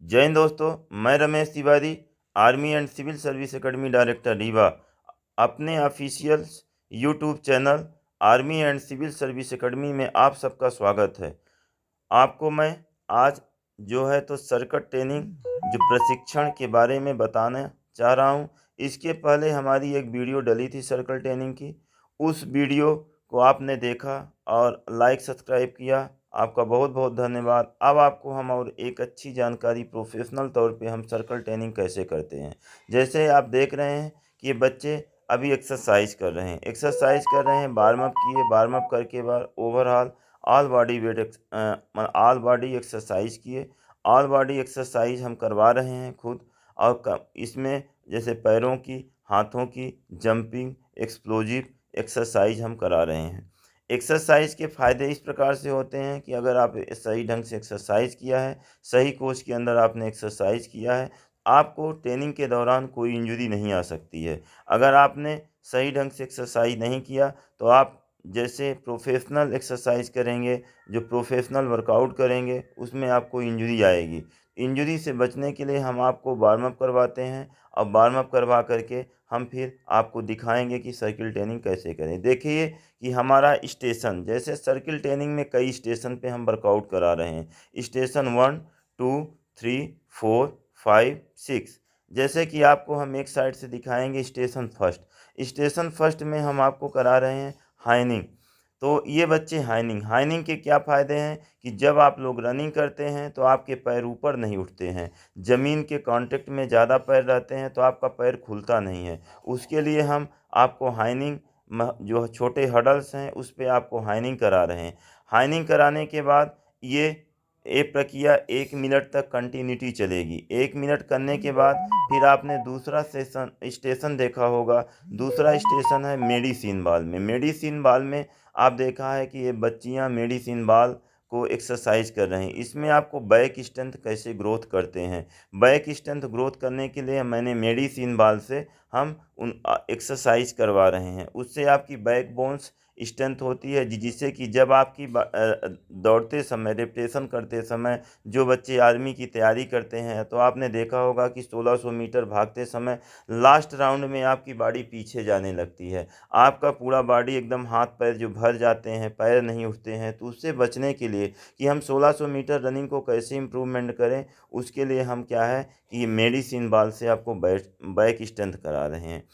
जय हिंद दोस्तों, मैं Ramesh Tiwari, army and civil service academy director Rewa, अपने official YouTube channel army and civil service academy में आप सबका स्वागत है। आपको मैं आज जो है तो सर्किट ट्रेनिंग जो प्रशिक्षण के बारे में बताना चाह रहा हूँ। इसके पहले हमारी एक वीडियो डली थी सर्किट ट्रेनिंग की। उस वीडियो को आपने देखा और लाइक सब्सक्राइब किया, आपका बहुत बहुत धन्यवाद। अब आपको हम और एक अच्छी जानकारी प्रोफेशनल तौर पे हम सर्किट ट्रेनिंग कैसे करते हैं। जैसे आप देख रहे हैं कि ये बच्चे अभी एक्सरसाइज कर रहे हैं, वार्म अप किए, वार्म अप करके बाद ओवरऑल ऑल बॉडी एक्सरसाइज किए। ऑल बॉडी एक्सरसाइज हम करवा रहे हैं खुद, और इसमें जैसे पैरों की, हाथों की, जंपिंग, एक्सप्लोजिव एक्सरसाइज हम करा रहे हैं। एक्सरसाइज के फ़ायदे इस प्रकार से होते हैं कि अगर आप सही ढंग से एक्सरसाइज किया है, सही कोच के अंदर आपने एक्सरसाइज किया है, आपको ट्रेनिंग के दौरान कोई इंजरी नहीं आ सकती है। अगर आपने सही ढंग से एक्सरसाइज नहीं किया तो आप जैसे प्रोफेशनल एक्सरसाइज करेंगे, जो प्रोफेशनल वर्कआउट करेंगे, उसमें आपको इंजरी आएगी। इंजरी से बचने के लिए हम आपको वार्म अप करवाते हैं, और वार्म अप करवा करके हम फिर आपको दिखाएंगे कि सर्किल ट्रेनिंग कैसे करें। देखिए कि हमारा स्टेशन, जैसे सर्किल ट्रेनिंग में कई स्टेशन पे हम वर्कआउट करा रहे हैं। स्टेशन 1, 2, 3, 4, 5, 6। जैसे कि आपको हम एक साइड से दिखाएंगे स्टेशन फर्स्ट। स्टेशन फर्स्ट में हम आपको करा रहे हैं हाइनिंग। तो ये बच्चे हाइनिंग हाइनिंग के क्या फ़ायदे हैं कि जब आप लोग रनिंग करते हैं तो आपके पैर ऊपर नहीं उठते हैं, ज़मीन के कांटेक्ट में ज़्यादा पैर रहते हैं तो आपका पैर खुलता नहीं है। उसके लिए हम आपको हाइनिंग जो छोटे हडल्स हैं उस पे आपको हाइनिंग करा रहे हैं। हाइनिंग कराने के बाद ये प्रक्रिया 1 मिनट तक कंटिन्यूटी चलेगी। 1 मिनट करने के बाद फिर आपने दूसरा स्टेशन देखा होगा। दूसरा स्टेशन है मेडिसिन बॉल में। मेडिसिन बॉल में आप देखा है कि ये बच्चियां मेडिसिन बॉल को एक्सरसाइज कर रहे हैं। इसमें आपको बैक स्ट्रेंथ कैसे ग्रोथ करते हैं, बैक स्ट्रेंथ ग्रोथ करने के लिए मैंने मेडिसिन बॉल से हम एक्सरसाइज करवा रहे हैं। उससे आपकी बैक बोन्स स्ट्रेंथ होती है, जिससे कि जब आपकी दौड़ते समय, रिपटेशन करते समय, जो बच्चे आर्मी की तैयारी करते हैं तो आपने देखा होगा कि 1600 मीटर भागते समय लास्ट राउंड में आपकी बॉडी पीछे जाने लगती है। आपका पूरा बॉडी एकदम हाथ पैर जो भर जाते हैं, पैर नहीं उठते हैं। तो उससे बचने के लिए कि हम 1600 मीटर रनिंग को कैसे इम्प्रूवमेंट करें, उसके लिए हम क्या है कि मेडिसिन बॉल से आपको बैक स्ट्रेंथ करा रहे हैं।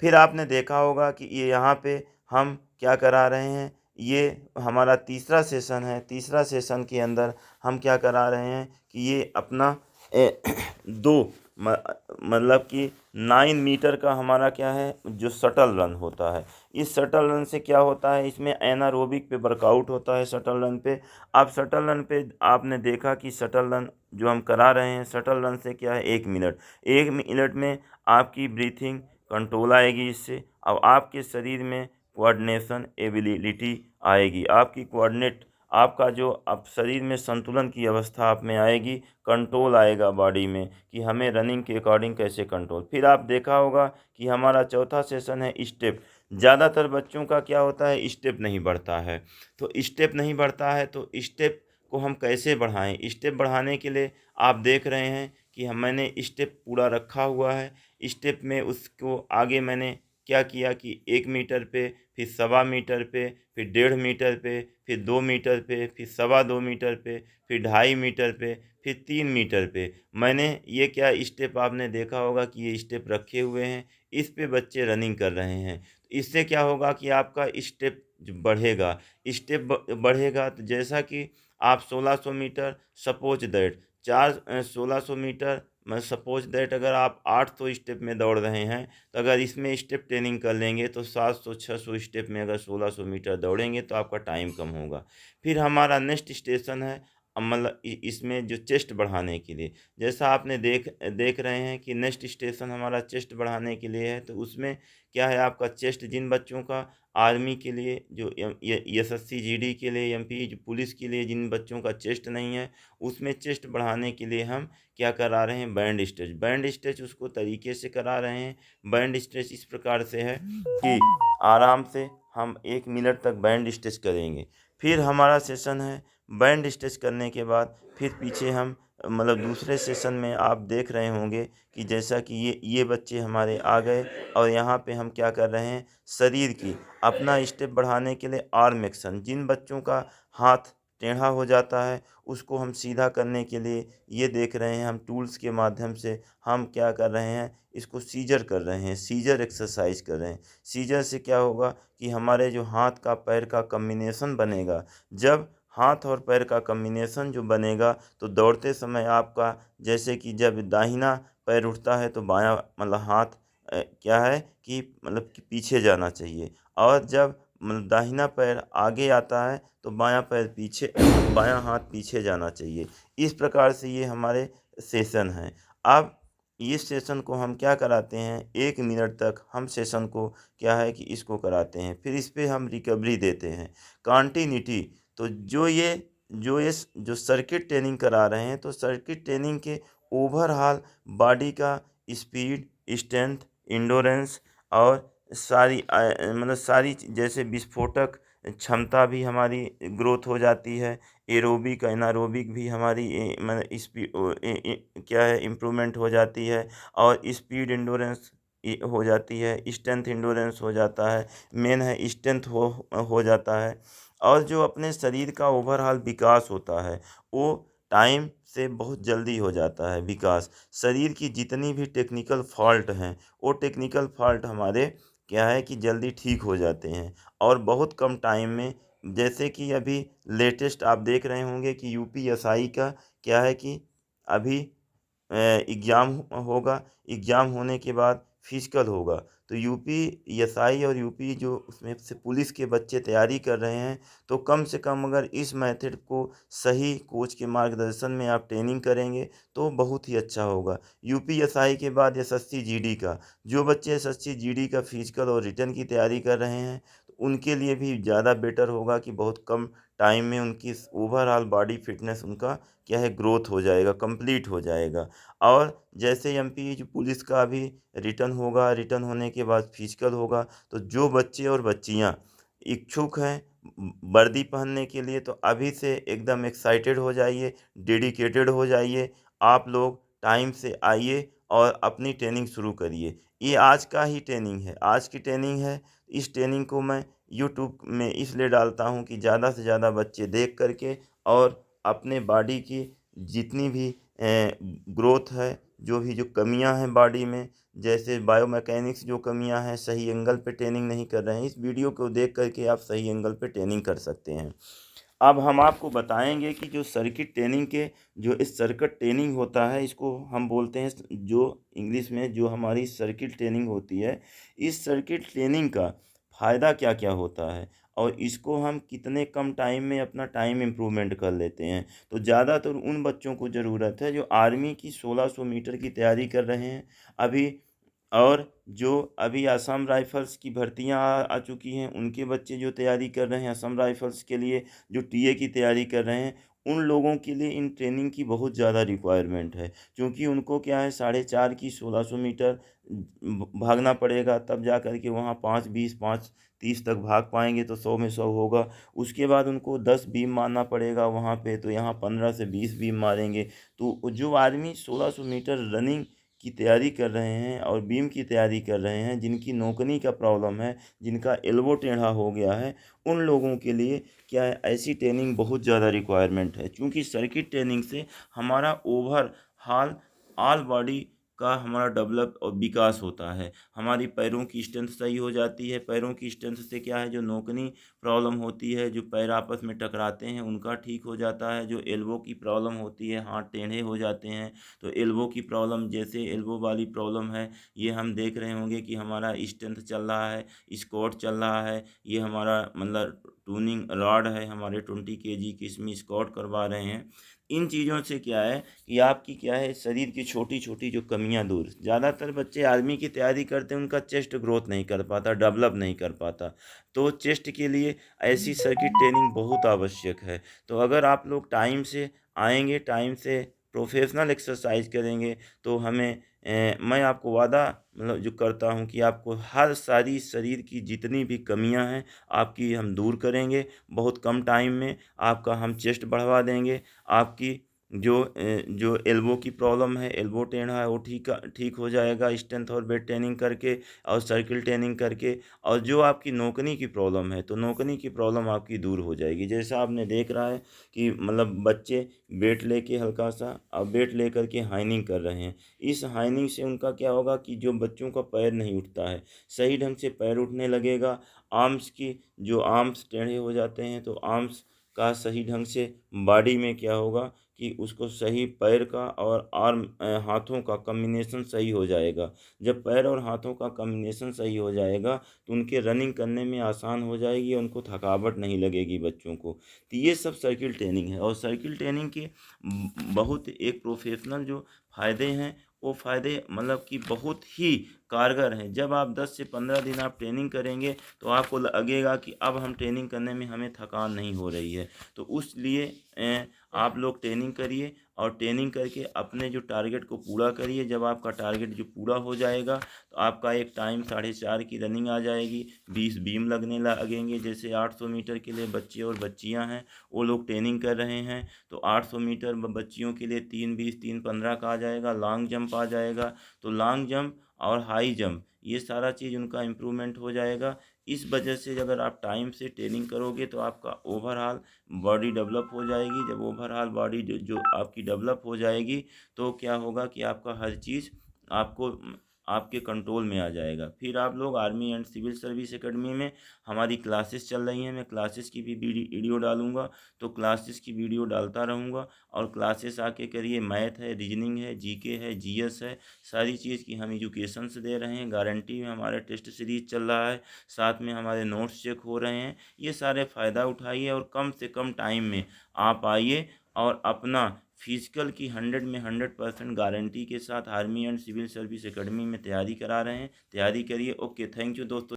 फिर आपने देखा होगा कि ये यहाँ पे हम क्या करा रहे हैं, ये हमारा तीसरा सेशन है। तीसरा सेशन के अंदर हम क्या करा रहे हैं कि ये अपना दो मतलब कि 9 मीटर का हमारा क्या है जो शटल रन होता है। इस शटल रन से क्या होता है, इसमें एनारोबिक पे वर्कआउट होता है। शटल रन पे आप शटल रन पे आपने देखा कि शटल रन जो हम करा रहे हैं, शटल रन से क्या है 1 मिनट, 1 मिनट में आपकी ब्रीथिंग कंट्रोल आएगी। इससे अब आपके शरीर में कोऑर्डिनेशन एबिलिटी आएगी, आपकी कोऑर्डिनेट आपका जो अब शरीर में संतुलन की अवस्था आप में आएगी, कंट्रोल आएगा बॉडी में कि हमें रनिंग के अकॉर्डिंग कैसे कंट्रोल। फिर आप देखा होगा कि हमारा चौथा सेशन है स्टेप। ज़्यादातर बच्चों का क्या होता है, स्टेप नहीं बढ़ता है। तो स्टेप नहीं बढ़ता है तो स्टेप को हम कैसे बढ़ाएं। स्टेप बढ़ाने के लिए आप देख रहे हैं कि मैंने स्टेप पूरा रखा हुआ है। स्टेप में उसको आगे मैंने क्या किया कि 1 मीटर पे, फिर 1.25 मीटर पे, फिर 1.5 मीटर पे, फिर 2 मीटर पे, फिर 2.25 मीटर पे, फिर 2.5 मीटर पे, फिर 3 मीटर पे मैंने ये क्या स्टेप आपने देखा होगा कि ये स्टेप रखे हुए हैं। इस पे बच्चे रनिंग कर रहे हैं। इससे क्या होगा कि आपका स्टेप बढ़ेगा। स्टेप बढ़ेगा तो जैसा कि आप 1600 मीटर सपोज दैट 1600 मीटर मैं सपोज दैट अगर आप 800 स्टेप में दौड़ रहे हैं, तो अगर इसमें स्टेप ट्रेनिंग कर लेंगे तो 700-600 स्टेप में अगर 1600 मीटर दौड़ेंगे तो आपका टाइम कम होगा। फिर हमारा नेक्स्ट स्टेशन है मतलब इसमें जो चेस्ट बढ़ाने के लिए, जैसा आपने देख रहे हैं कि नेक्स्ट स्टेशन हमारा चेस्ट बढ़ाने के लिए है। तो उसमें क्या है, आपका चेस्ट जिन बच्चों का आर्मी के लिए जो एसएससी जीडी के लिए, एमपी पुलिस के लिए जिन बच्चों का चेस्ट नहीं है, उसमें चेस्ट बढ़ाने के लिए हम क्या करा रहे हैं, बैंड स्ट्रेच। बैंड स्ट्रेच उसको तरीके से करा रहे हैं। बैंड स्ट्रेच इस प्रकार से है कि आराम से हम 1 मिनट तक बैंड स्ट्रेच करेंगे। फिर हमारा सेशन है बैंड स्ट्रेच करने के बाद फिर पीछे हम मतलब दूसरे सेशन में आप देख रहे होंगे कि जैसा कि ये बच्चे हमारे आ गए और यहाँ पे हम क्या कर रहे हैं, शरीर की अपना स्टेप बढ़ाने के लिए आर्म एक्शन, जिन बच्चों का हाथ टेढ़ा हो जाता है उसको हम सीधा करने के लिए ये देख रहे हैं, हम टूल्स के माध्यम से हम क्या कर रहे हैं, इसको सीजर कर रहे हैं, सीजर एक्सरसाइज कर रहे हैं। सीजर से क्या होगा कि हमारे जो हाथ का पैर का कॉम्बिनेशन बनेगा, जब हाथ और पैर का कॉम्बिनेशन जो बनेगा तो दौड़ते समय आपका, जैसे कि जब दाहिना पैर उठता है तो बायां मतलब हाथ क्या है कि मतलब कि पीछे जाना चाहिए, और जब मतलब दाहिना पैर आगे आता है तो बायां पैर पीछे, बायां हाथ पीछे जाना चाहिए। इस प्रकार से ये हमारे सेशन हैं। अब इस सेशन को हम क्या कराते हैं, 1 मिनट तक हम सेशन को क्या है कि इसको कराते हैं, फिर इस पे हम रिकवरी देते हैं, कंटिन्यूटी। तो जो सर्किट ट्रेनिंग करा रहे हैं, तो सर्किट ट्रेनिंग के ओवरऑल बॉडी का स्पीड, स्ट्रेंथ, इंडोरेंस और सारी मतलब सारी जैसे विस्फोटक क्षमता भी हमारी ग्रोथ हो जाती है, एरोबिक एनारोबिक भी हमारी मतलब क्या है इम्प्रूवमेंट हो जाती है, और स्पीड इंडोरेंस हो जाती है, स्ट्रेंथ इंडोरेंस हो जाता है, मेन है स्ट्रेंथ हो जाता है। और जो अपने शरीर का ओवरऑल विकास होता है वो टाइम से बहुत जल्दी हो जाता है विकास। शरीर की जितनी भी टेक्निकल फॉल्ट हैं वो टेक्निकल फॉल्ट हमारे क्या है कि जल्दी ठीक हो जाते हैं और बहुत कम टाइम में। जैसे कि अभी लेटेस्ट आप देख रहे होंगे कि यूपीएसआई का क्या है कि अभी एग्ज़ाम होगा, एग्ज़ाम होने के बाद फिजिकल होगा। तो यूपी एसआई और यूपी जो उसमें से पुलिस के बच्चे तैयारी कर रहे हैं, तो कम से कम अगर इस मेथड को सही कोच के मार्गदर्शन में आप ट्रेनिंग करेंगे तो बहुत ही अच्छा होगा। यूपी एसआई के बाद एसएससी जीडी का, जो बच्चे एसएससी जीडी का फिजिकल और रिटन की तैयारी कर रहे हैं तो उनके लिए भी ज़्यादा बेटर होगा कि बहुत कम टाइम में उनकी ओवरऑल बॉडी फिटनेस उनका क्या है ग्रोथ हो जाएगा, कंप्लीट हो जाएगा। और जैसे एमपी जो पुलिस का अभी रिटर्न होगा, रिटर्न होने के बाद फिजिकल होगा, तो जो बच्चे और बच्चियां इच्छुक हैं वर्दी पहनने के लिए तो अभी से एकदम एक्साइटेड हो जाइए, डेडिकेटेड हो जाइए। आप लोग टाइम से आइए और अपनी ट्रेनिंग शुरू करिए। ये आज का ही ट्रेनिंग है, आज की ट्रेनिंग है। इस ट्रेनिंग को मैं यूट्यूब में इसलिए डालता हूँ कि ज़्यादा से ज़्यादा बच्चे देख करके और अपने बॉडी की जितनी भी ग्रोथ है, जो भी जो कमियां हैं बॉडी में, जैसे बायोमैकेनिक्स जो कमियां हैं, सही एंगल पे ट्रेनिंग नहीं कर रहे हैं, इस वीडियो को देख करके आप सही एंगल पे ट्रेनिंग कर सकते हैं। अब हम आपको बताएंगे कि जो सर्किट ट्रेनिंग के जो इस सर्किट ट्रेनिंग होता है इसको हम बोलते हैं, जो इंग्लिश में जो हमारी सर्किट ट्रेनिंग होती है, इस सर्किट ट्रेनिंग का फ़ायदा क्या क्या होता है और इसको हम कितने कम टाइम में अपना टाइम इम्प्रूवमेंट कर लेते हैं। तो ज़्यादातर उन बच्चों को ज़रूरत है जो आर्मी की 1600 मीटर की तैयारी कर रहे हैं अभी, और जो अभी असम राइफ़ल्स की भर्तियां आ चुकी हैं, उनके बच्चे जो तैयारी कर रहे हैं असम राइफ़ल्स के लिए, जो टीए की तैयारी कर रहे हैं, उन लोगों के लिए इन ट्रेनिंग की बहुत ज़्यादा रिक्वायरमेंट है। क्योंकि उनको क्या है 4.5 की 1600 मीटर भागना पड़ेगा, तब जा कर के वहाँ 5:20 5:30 तक भाग पाएंगे तो 100 में 100 होगा। उसके बाद उनको 10 बीम मारना पड़ेगा वहाँ पे, तो यहाँ 15 से 20 बीम मारेंगे। तो जो आदमी 1600 मीटर रनिंग की तैयारी कर रहे हैं और बीम की तैयारी कर रहे हैं, जिनकी नोकनी का प्रॉब्लम है, जिनका एल्बो टेढ़ा हो गया है, उन लोगों के लिए क्या है ऐसी ट्रेनिंग बहुत ज़्यादा रिक्वायरमेंट है। क्योंकि सर्किट ट्रेनिंग से हमारा ओवरऑल ऑल बॉडी का हमारा डेवलप और विकास होता है। हमारी पैरों की स्ट्रेंथ सही हो जाती है, पैरों की स्ट्रेंथ से क्या है जो नोकनी प्रॉब्लम होती है, जो पैर आपस में टकराते हैं उनका ठीक हो जाता है। जो एल्बो की प्रॉब्लम होती है, हाथ टेढ़े हो जाते हैं, तो एल्बो की प्रॉब्लम, जैसे एल्बो वाली प्रॉब्लम है, ये हम देख रहे होंगे कि हमारा स्ट्रेंथ चल रहा है, स्क्वाट चल रहा है, ये हमारा मतलब टूनिंग रॉड है, हमारे 20 kg की इसमें स्क्वाट करवा रहे हैं। इन चीज़ों से क्या है कि आपकी क्या है शरीर की छोटी छोटी जो कमियां दूर, ज़्यादातर बच्चे आर्मी की तैयारी करते हैं उनका चेस्ट ग्रोथ नहीं कर पाता, डेवलप नहीं कर पाता। तो चेस्ट के लिए ऐसी सर्किट ट्रेनिंग बहुत आवश्यक है। तो अगर आप लोग टाइम से आएंगे, टाइम से प्रोफेशनल एक्सरसाइज करेंगे, तो हमें मैं आपको वादा मतलब जो करता हूँ कि आपको हर सारी शरीर की जितनी भी कमियां हैं आपकी हम दूर करेंगे। बहुत कम टाइम में आपका हम चेस्ट बढ़वा देंगे, आपकी जो एल्बो की प्रॉब्लम है, एल्बो टेढ़ा है, वो ठीक हो जाएगा स्ट्रेंथ और वेट ट्रेनिंग करके और सर्किल ट्रेनिंग करके। और जो आपकी नोकनी की प्रॉब्लम है, तो नोकनी की प्रॉब्लम आपकी दूर हो जाएगी। जैसा आपने देख रहा है कि मतलब बच्चे वेट लेके हल्का सा अब वेट लेकर के हाइनिंग कर रहे हैं। इस हाइनिंग से उनका क्या होगा कि जो बच्चों का पैर नहीं उठता है, सही ढंग से पैर उठने लगेगा। आर्म्स की जो आर्म्स टेढ़े हो जाते हैं, तो आर्म्स का सही ढंग से बॉडी में क्या होगा कि उसको सही पैर का और हाथों का कॉम्बिनेशन सही हो जाएगा। जब पैर और हाथों का कॉम्बिनेशन सही हो जाएगा, तो उनके रनिंग करने में आसान हो जाएगी, उनको थकावट नहीं लगेगी बच्चों को। तो ये सब सर्किल ट्रेनिंग है। और सर्किल ट्रेनिंग के बहुत एक प्रोफेशनल जो फ़ायदे हैं, वो फ़ायदे मतलब कि बहुत ही कारगर हैं। जब आप 10 से 15 दिन आप ट्रेनिंग करेंगे, तो आपको लगेगा कि अब हम ट्रेनिंग करने में हमें थकान नहीं हो रही है। तो उस लिए आप लोग ट्रेनिंग करिए और ट्रेनिंग करके अपने जो टारगेट को पूरा करिए। जब आपका टारगेट जो पूरा हो जाएगा, तो आपका एक टाइम 4:30 की रनिंग आ जाएगी, 20 बीम लगने लगेंगे। जैसे 800 मीटर के लिए बच्चे और बच्चियां हैं, वो लोग ट्रेनिंग कर रहे हैं, तो 800 मीटर बच्चियों के लिए 3:20 3:15 का आ जाएगा। लॉन्ग जंप आ जाएगा, तो लॉन्ग जंप और हाई जंप ये सारा चीज़ उनका इम्प्रूवमेंट हो जाएगा। इस वजह से अगर आप टाइम से ट्रेनिंग करोगे, तो आपका ओवरऑल बॉडी डेवलप हो जाएगी। जब ओवरऑल बॉडी जो जो आपकी डेवलप हो जाएगी, तो क्या होगा कि आपका हर चीज़ आपको आपके कंट्रोल में आ जाएगा। फिर आप लोग army and civil service academy में हमारी क्लासेस चल रही हैं। मैं क्लासेस की भी वीडियो डालूंगा, तो क्लासेस की वीडियो डालता रहूँगा। और क्लासेस आके करिए। मैथ है, रीजनिंग है, जीके है, जीएस है, सारी चीज़ की हम एजुकेशन से दे रहे हैं। गारंटी में हमारा टेस्ट सीरीज चल रहा है, साथ में हमारे नोट्स चेक हो रहे हैं। ये सारे फ़ायदा उठाइए और कम से कम टाइम में आप आइए और अपना फिजिकल की 100 में 100% गारंटी के साथ army and civil service academy में तैयारी करा रहे हैं। तैयारी करिए। ओके, थैंक यू दोस्तों।